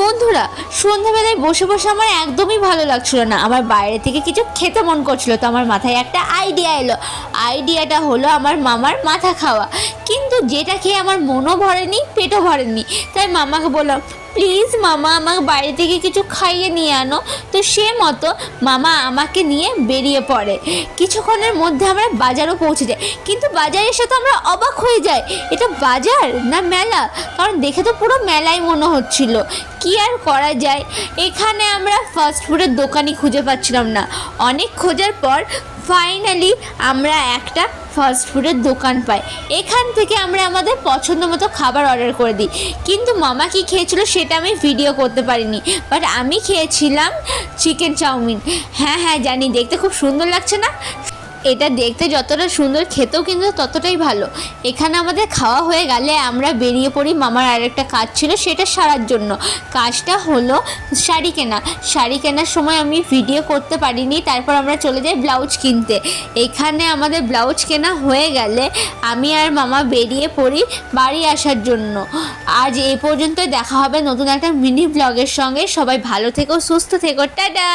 বন্ধুরা, সন্ধ্যাবেলায় বসে বসে আমার একদমই ভালো লাগছিল না। আমার বাইরে থেকে কিছু খেতে মন করছিল, তো আমার মাথায় একটা আইডিয়া এলো। আইডিয়াটা হলো আমার মামার মাথা খাওয়া। কিন্তু যেটা খেয়ে আমার মনও ভরেনি, পেটও ভরেনি। তাই মামাকে বললাম, প্লিজ মামা, আমাকে বাইরে থেকে কিছু খাইয়ে নিয়ে আনো। তো সে মতো মামা আমাকে নিয়ে বেরিয়ে পড়ে। কিছুক্ষণের মধ্যে আমরা বাজারও পৌঁছে যাই। কিন্তু বাজারে এসে তো আমরা অবাক হয়ে যাই, এটা বাজার না মেলা, কারণ দেখে তো পুরো মেলাই মনে হচ্ছিল। কি আর করা যায়, এখানে আমরা ফাস্ট ফুডের দোকানই খুঁজে পাচ্ছিলাম না। অনেক খোঁজার পর ফাইনালি আমরা একটা ফাস্ট ফুডের দোকান পাই। এখান থেকে আমরা আমাদের পছন্দ মতো খাবার অর্ডার করে দিই। কিন্তু মামা কি খেয়েছিল সেটা আমি ভিডিও করতে পারিনি, বাট আমি খেয়েছিলাম চিকেন চাউমিন। হ্যাঁ জানি, দেখতে খুব সুন্দর লাগছে না? এটা দেখতে যতটা সুন্দর, খেতেও কিন্তু ততটাই ভালো। এখানে আমাদের খাওয়া হয়ে গেলে আমরা বেরিয়ে পড়ি। মামার আরেকটা কাজ ছিল, সেটা সারার জন্য। কাজটা হলো শাড়ি কেনা। শাড়ি কেনার সময় আমি ভিডিও করতে পারিনি। তারপর আমরা চলে যাই ব্লাউজ কিনতে। এখানে আমাদের ব্লাউজ কেনা হয়ে গেলে আমি আর মামা বেরিয়ে পড়ি বাড়ি আসার জন্য। আজ এই পর্যন্ত, দেখা হবে নতুন একটা মিনি ব্লগের সঙ্গে। সবাই ভালো থেকো, সুস্থ থেকো, টাটা।